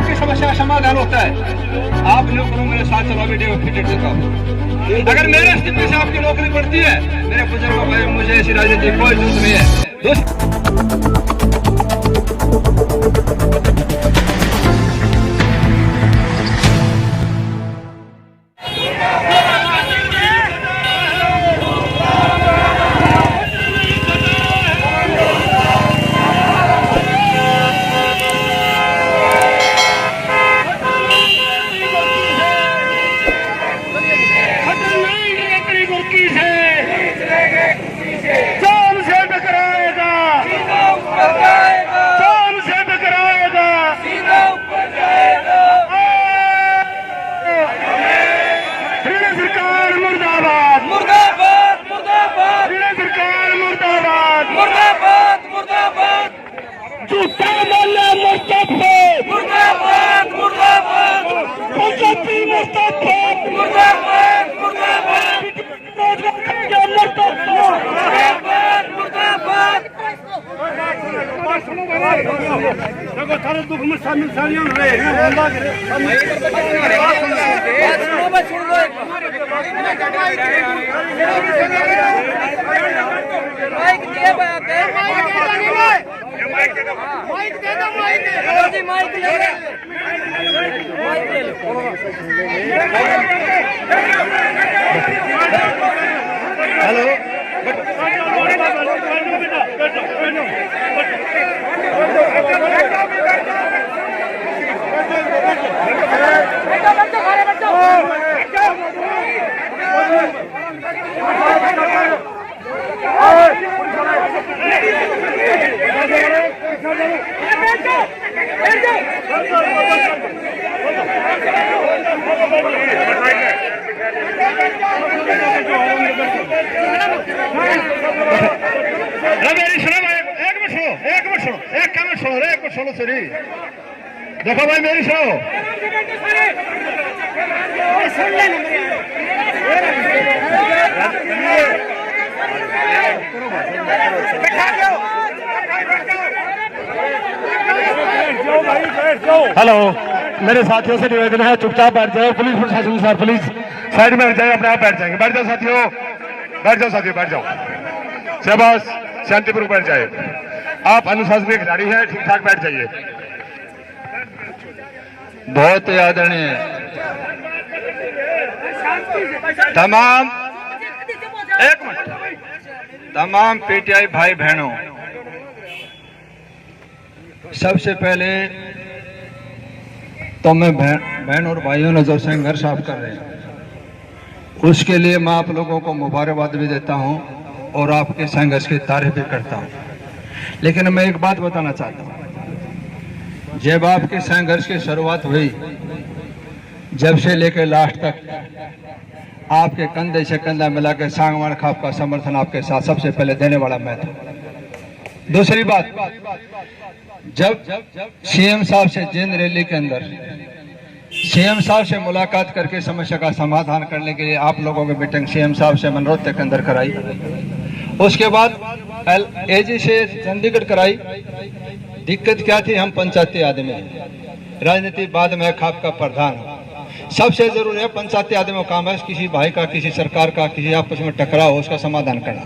आपकी समस्या का समाधान होता है। आप नौकरों मेरे साथ चलो, वीडियो फिटेड देता हूँ। अगर मेरे इस्तीफे से आपकी नौकरी बढ़ती है, मेरे बुजुर्गों भाई, मुझे ऐसी राजनीति कोई जरूरत नहीं है। दुख में शामिल सारियों रहे हैं। हेलो, देखो भाई मेरी सुनो। हेलो, मेरे साथियों से निवेदन है, चुपचाप बैठ जाओ। पुलिस प्रशासन सर, प्लीज साइड में बैठ जाए, अपने आप बैठ जाएंगे। बैठ जाओ साथियों, बैठ जाओ साथियों, बैठ जाओ। शाबाश, शांतिपूर्वक बैठ जाए। आप अनुशासनीय खिलाड़ी हैं, ठीक ठाक बैठ जाइए। बहुत आदरणीय तमाम, एक मिनट, तमाम पीटीआई भाई बहनों, सबसे पहले तो मैं बहन और भाइयों ने जो संघर्ष आप कर रहे हैं उसके लिए मैं आप लोगों को मुबारकबाद भी देता हूं और आपके संघर्ष की तारीफ भी करता हूं। लेकिन मैं एक बात बताना चाहता हूं, जब आपके संघर्ष की शुरुआत हुई, जब से लेकर लास्ट तक आपके कंधे से कंधा मिला के सांगवान खाप का समर्थन आपके साथ सबसे पहले देने वाला मैं था। दूसरी बात, जब सीएम साहब से जिंद रैली के अंदर सीएम साहब से मुलाकात करके समस्या का समाधान करने के लिए आप लोगों की मीटिंग सीएम साहब से मनरोहतक के अंदर कराई, उसके बाद एजी से चंडीगढ़ कराई। दिक्कत क्या थी, हम पंचायती आदमी, राजनीति बाद में खाप का प्रधान हो। सबसे जरूरी है पंचायती आदमी का काम है किसी भाई का, किसी सरकार का, किसी आपस में टकराव हो उसका समाधान करना।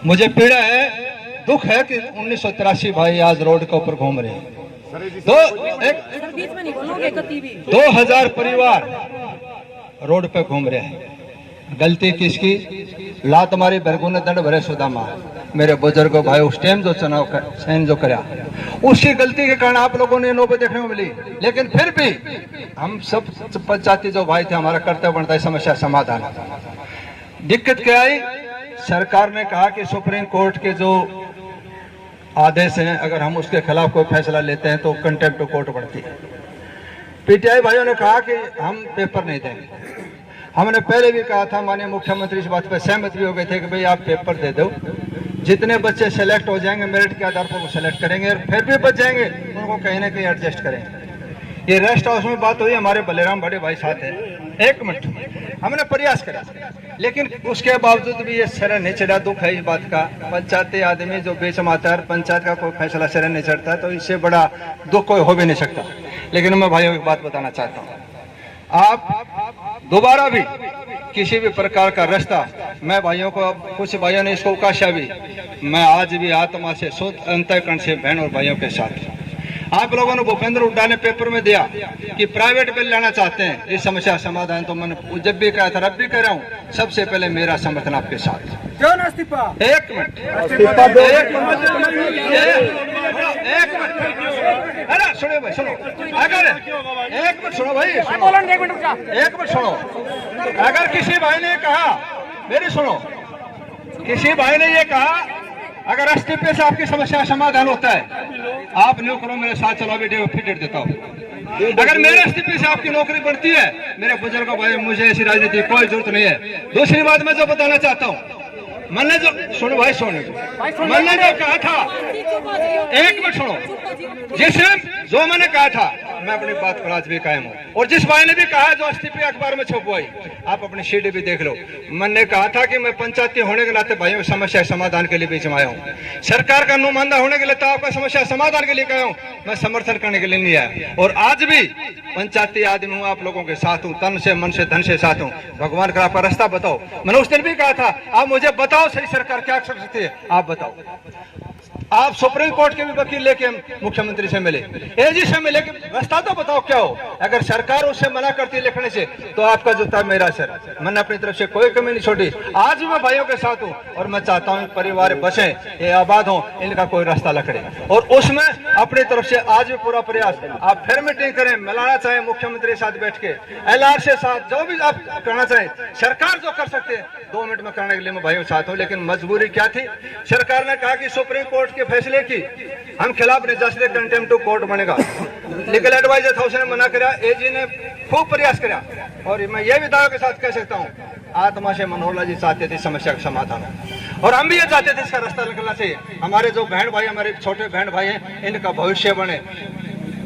मुझे पीड़ा है, दुख है कि 1983 भाई आज रोड के ऊपर घूम रहे हैं। 2000 परिवार रोड पे घूम रहे हैं। गलती किसकी? लात मारी बरगुन दंड भरे सुदामा, मेरे बुजुर्गों भाई उस टाइम जो चुनाव सैन जो करा, उसकी गलती के कारण आप लोगों ने नौबत देखने को मिली। लेकिन फिर भी हम सब पंचायती जो भाई थे, हमारा कर्तव्य बनता है समस्या समाधान। दिक्कत क्या आई, सरकार ने कहा कि सुप्रीम कोर्ट के जो आदेश हैं अगर हम उसके खिलाफ कोई फैसला लेते हैं तो कंटेम्प्ट ऑफ कोर्ट बढ़ती है। पीटीआई भाइयों ने कहा कि हम पेपर नहीं देंगे। हमने पहले भी कहा था, माननीय मुख्यमंत्री इस बात पर सहमत भी हो गए थे कि भाई आप पेपर दे दो, जितने बच्चे सेलेक्ट हो जाएंगे मेरिट के आधार पर वो सेलेक्ट करेंगे, और फिर भी बच जाएंगे उनको कहीं ना कहीं एडजस्ट करेंगे। ये रेस्ट हाउस में बात हुई, हमारे बलेराम बड़े भाई साथ है, एक मिनट, हमने प्रयास करा, लेकिन उसके बावजूद भी ये सिरे नहीं चढ़ा। दुख है इस बात का। पंचायती आदमी जो बीच में आता है, पंचायत का कोई फैसला सिरे नहीं चढ़ता, तो इससे बड़ा दुख कोई हो भी नहीं सकता। लेकिन मैं भाइयों एक बात बताना चाहता हूँ, आप दोबारा भी किसी भी प्रकार का रास्ता, मैं भाइयों को, कुछ भाइयों ने इसको उकाशा भी, मैं आज भी आत्मा से शुद्ध अंतःकरण से बहन और भाइयों के साथ। आप लोगों ने भूपेंद्र हुड्डा ने पेपर में दिया कि प्राइवेट बिल लाना चाहते हैं इस समस्या समाधान, तो मैंने जब भी कहा था, अब भी कह रहा हूँ, सबसे पहले मेरा समर्थन आपके साथ। क्यों ना इस्तीफा? एक मिनट, अरे सुनो भाई, सुनो, अगर एक मिनट सुनो भाई, एक मिनट सुनो। अगर किसी भाई ने कहा, मेरी सुनो, किसी भाई ने ये कहा अगर इस्तीफे से आपकी समस्या समाधान होता है, आप न्यू करो, मेरे साथ चलो, वीडियो फिट देता हूँ। अगर मेरे इस्तीफे से आपकी नौकरी बढ़ती है, मेरे बुजुर्गों भाई, मुझे ऐसी राजनीति की कोई जरूरत नहीं है। दूसरी बात मैं जो बताना चाहता हूँ, मैंने जो, सुनो भाई, सुनो, मैंने जो कहा था, एक मिनट सुनो, जो मैंने कहा था, मैं अपनी बात पर आज भी कायम हूँ। और जिस भाई ने भी कहा, जो इस्तीफे अखबार में छपवाई, आप अपनी सीडी भी देख लो, मैंने कहा था कि मैं पंचायती होने के नाते भाइयों की समस्या समाधान के लिए बीच में आया हूँ। सरकार का नुमाइंदा होने के लिए तो आपका समस्या समाधान के लिए आया हूँ, मैं समर्थन करने के लिए नहीं आया। और आज भी पंचायती आदमी हूँ, आप लोगों के साथ हूँ, तन से, मन से, धन से साथ हूँ। भगवान का आपका रास्ता बताओ। मैंने उस दिन भी कहा था, आप मुझे बताओ सही सरकार क्या कर सकती है, आप बताओ। आप सुप्रीम कोर्ट के भी वकील लेके मुख्यमंत्री से मिले, एजी से मिले, रास्ता तो बताओ क्या हो। अगर सरकार उससे मना करती है लिखने से, तो आपका जूता मेरा सर। मैंने अपनी तरफ से कोई कमी नहीं छोड़ी। आज भी मैं भाइयों के साथ हूँ और मैं चाहता हूँ परिवार बसे, ये आबाद हो, इनका कोई रास्ता लकड़े। और उसमें अपनी तरफ से आज भी पूरा प्रयास। आप फिर मीटिंग करें, मिलाना चाहे मुख्यमंत्री के साथ बैठ के, LR से साथ, जो भी आप करना चाहें, सरकार जो कर सकते हैं 2 मिनट में करने के लिए मैं भाइयों के साथ हूँ। लेकिन मजबूरी क्या थी, सरकार ने कहा कि सुप्रीम कोर्ट के फैसले की हम खिलाफ नहीं जा सकते, कंटेम्प्ट टू कोर्ट बनेगा। लीगल एडवाइजर था, उसने मना करा, एजी ने खूब प्रयास करा। और मैं ये भी दावे के साथ कह सकता हूँ, आत्मा से मनोहर जी चाहते थे समस्या का समाधान, और हम भी ये चाहते थे इसका रास्ता निकलना चाहिए। हमारे जो बहन भाई, हमारे छोटे बहन भाई हैं, इनका भविष्य बने।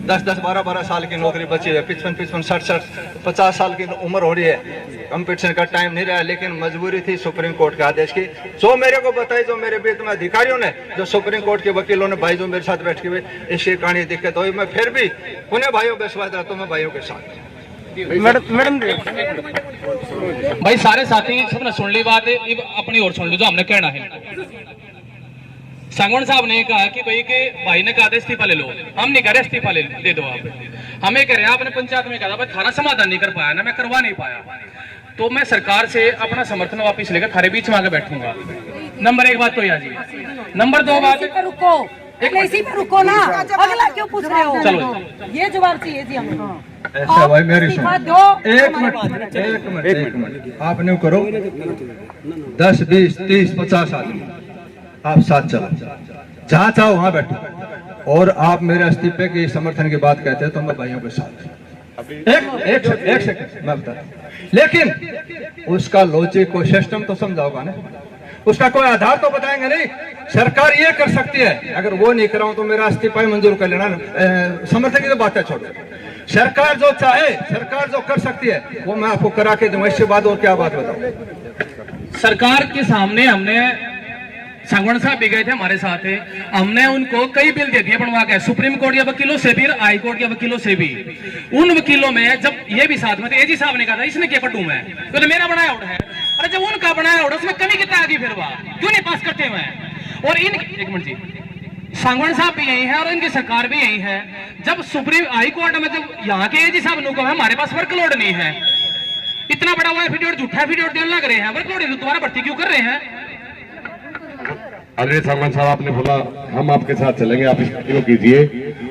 10-10, 12-12 साल की नौकरी बची है, 55-55, 60-60, 50 साल की उम्र हो रही है। कंपटीशन का टाइम नहीं रहा, लेकिन मजबूरी थी सुप्रीम कोर्ट के आदेश की, जो मेरे को बताई, जो मेरे बीच में अधिकारियों ने, जो सुप्रीम कोर्ट के वकीलों ने, भाई जो मेरे साथ बैठ के इसकी कहानी दिक्कत हुई, मैं फिर भी पुनः भाइयों विश्वास रहता हूँ, मैं भाइयों के साथ। मैडम भाई, सारे साथी सबने सुन ली बात है, अपनी और सुन लो जो हमने कहना है। सांगवान साहब ने कहा कि भाई के भाई ने कहा था इस्तीफा ले लो, हम नहीं कह रहे इस्तीफा दे दो आप, हमें कह रहे हैं आपने पंचायत में कहा था थारा समाधान नहीं कर पाया ना, मैं करवा नहीं पाया, तो मैं सरकार से अपना समर्थन वापस लेकर थारे बीच में आके बैठूंगा। नंबर 1 बात तो यह जी। नंबर 2 बात, रुको, इसी पे रुको ना, अगला क्यों पूछ रहे हो? चलो, ये जवाब चाहिए जी हमें। ऐसा भाई, मेरी सुनो, दो, एक मिनट, आप न्यू करो, 10, 20, 30, 50 आदमी आप साथ चलो, जहाँ चाहो वहां बैठो, और आप मेरे इस्तीफे की समर्थन की बात कहते हैं तो मैं भाइयों के साथ। एक सेकंड मैं बता, लेकिन उसका लॉजिक को सिस्टम तो समझाओगा ना, उसका कोई आधार तो बताएंगे नहीं। सरकार ये कर सकती है, अगर वो नहीं कराऊं तो मेरा इस्तीफा मंजूर कर लेना। समर्थन की तो बातें छोड़ो, सरकार जो चाहे, सरकार जो कर सकती है वो मैं आपको करा के दूंगा। इसके बाद और क्या बात बताऊं? सरकार के सामने हमने, सांगवान साहब भी गए थे हमारे साथ है, हमने उनको कई बिल दे दिए बनवा के, सुप्रीम कोर्ट के वकीलों से भी, हाई कोर्ट के वकीलों से भी। उन वकीलों में जब ये भी साथ में थे, एजी साहब ने कहा था इसने क्या पटू मैं, तो मेरा बनाया उड़ा है। अरे जब उनका बनाया उड़ा, उसमें कमी कितना आ गई, फिर वह क्यों नहीं पास करते हुए? और इन, एक मिनट जी, सांगवान साहब भी यही है और इनकी सरकार भी यही है। जब सुप्रीम हाई कोर्ट में, जब यहाँ के एजी साहब ने कहा हमारे पास वर्कलोड नहीं है, इतना बड़ा हुआ एफिडेविट, झूठा एफिडेविट देने लग रहे हैं, वर्कलोड दोबारा भर्ती क्यों कर रहे हैं? अरे सांगवान साहब, आपने बोला हम आपके साथ चलेंगे, आप इस को कीजिए,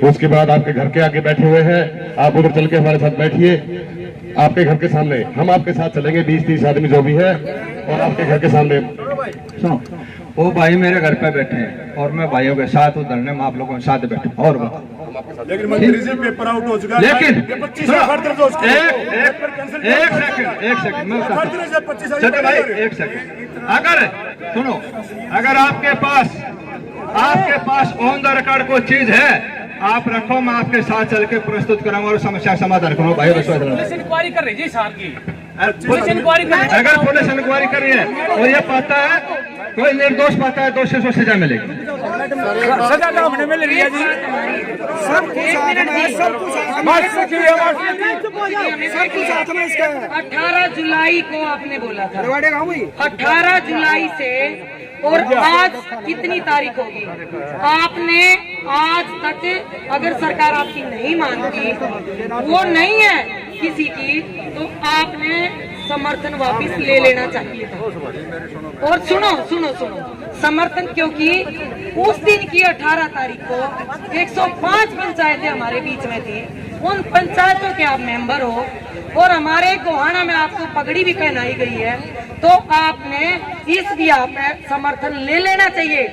उसके बाद आपके घर के आगे बैठे हुए हैं, आप उधर चल के हमारे साथ बैठिए, आपके घर के सामने हम आपके साथ चलेंगे, 20-30 आदमी जो भी है, और आपके घर के सामने। सुनो, वो भाई मेरे घर पे बैठे हैं और मैं भाइयों के साथ उधर में आप लोगों के साथ बैठे, और बताओ। लेकिन मंत्री जी पेपर आउट हो चुका है, लेकिन एक सेकंड मैं चलो भाई, एक सेकंड, अगर सुनो, अगर आपके पास ऑन द रिकॉर्ड कोई चीज है आप रखो, मैं आपके साथ चल के प्रस्तुत कराऊंगा और समस्या समाधान करूंगा। भाई पुलिस इंक्वायरी कर रही जी सार की, पुलिस इंक्वायरी कर रही है। अगर पुलिस इंक्वायरी कर रही है तो ये पाता है, कोई निर्दोष पाता है, दोषी को सजा मिलेगी। सजा तो हमने मिल रही है जी। सब कुछ 18 जुलाई को आपने बोला था, 18 जुलाई से और आज कितनी तारीख होगी? आपने आज तक अगर सरकार आपकी नहीं मानती, वो नहीं है किसी की, तो आपने समर्थन वापस ले लेना चाहिए था। और सुनो सुनो सुनो, समर्थन, क्योंकि उस दिन की 18 तारीख को 105 पंचायतें हमारे बीच में थी, उन पंचायतों के आप मेंबर हो और हमारे गोहाना में आपको पगड़ी भी पहनाई गई है, तो आपने इस बिहार पे समर्थन ले लेना चाहिए।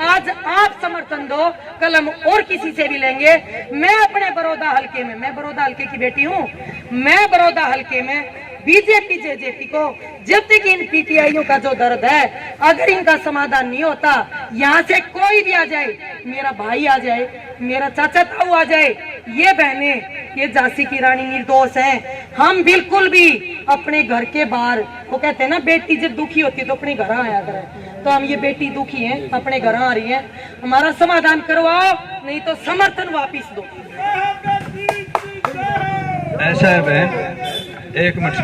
आज आप समर्थन दो, कल हम और किसी से भी लेंगे। मैं अपने बड़ौदा हलके में, मैं बड़ौदा हलके की बेटी हूँ, मैं बड़ौदा हलके में बीजेपी जेजेपी को, जब तक इन पीटीआईओ का जो दर्द है, अगर इनका समाधान नहीं होता, यहाँ से कोई भी आ जाए, मेरा भाई आ जाए, मेरा चाचा ताऊ आ जाए, ये बहने, ये झांसी की रानी निर्दोष हैं, हम बिल्कुल भी अपने घर के बाहर, वो कहते हैं ना बेटी जब दुखी होती है तो अपने घर आया करे, तो हम ये बेटी दुखी हैं, अपने घर आ रही है, हमारा समाधान करवाओ, नहीं तो समर्थन वापिस दो। ऐसा है बहन, एक मिनट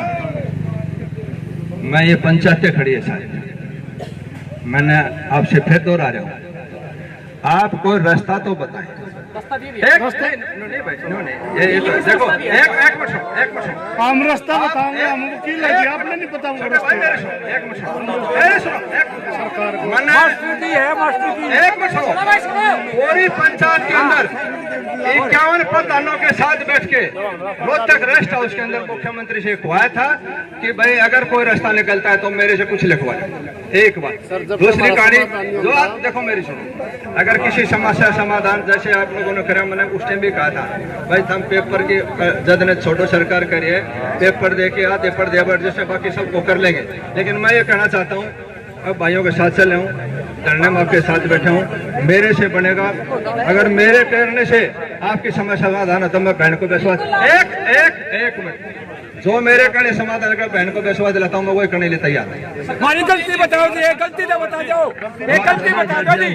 मैं, ये पंचायतें खड़ी है सारी, मैंने आपसे फिर दोहरा रहा हूँ, आप कोई रास्ता तो बताएं। एक नहीं भाई, ये देखो, एक मिनट, हम रास्ता बताओगे, हम वकील है जी, आपने नहीं बताऊंगा रास्ता। एक मिनट, पूरी पंचायत के अंदर 51 प्रधानों के साथ बैठ के रोहतक रेस्ट हाउस के अंदर मुख्यमंत्री से कहवाया था कि भाई अगर कोई रास्ता निकलता है तो मेरे से कुछ लिखवाए। एक बात। दूसरी कहानी जो आप देखो मेरी सुनो, अगर किसी समस्या समाधान जैसे आप लोगों ने करा, मैंने उस टाइम भी कहा था भाई हम पेपर की जद ने छोटो सरकार करिए, पेपर दे के आ, पेपर दे जैसे बाकी सबको कर लेंगे, लेकिन मैं ये कहना चाहता हूँ अब भाइयों के साथ चले हूँ, धरने में आपके साथ बैठा हूँ, मेरे से बनेगा, अगर मेरे करने से आपकी समस्या समाधान है तो मैं बहन को विश्वास, एक मिनट, जो मेरे करने समाधान का बहन को विश्वास दिलाता हूँ, मैं वही करने लिए तैयार है। हमारी गलती बताओ जी, गलती ना बता जाओ, एक गलती बता दो जी।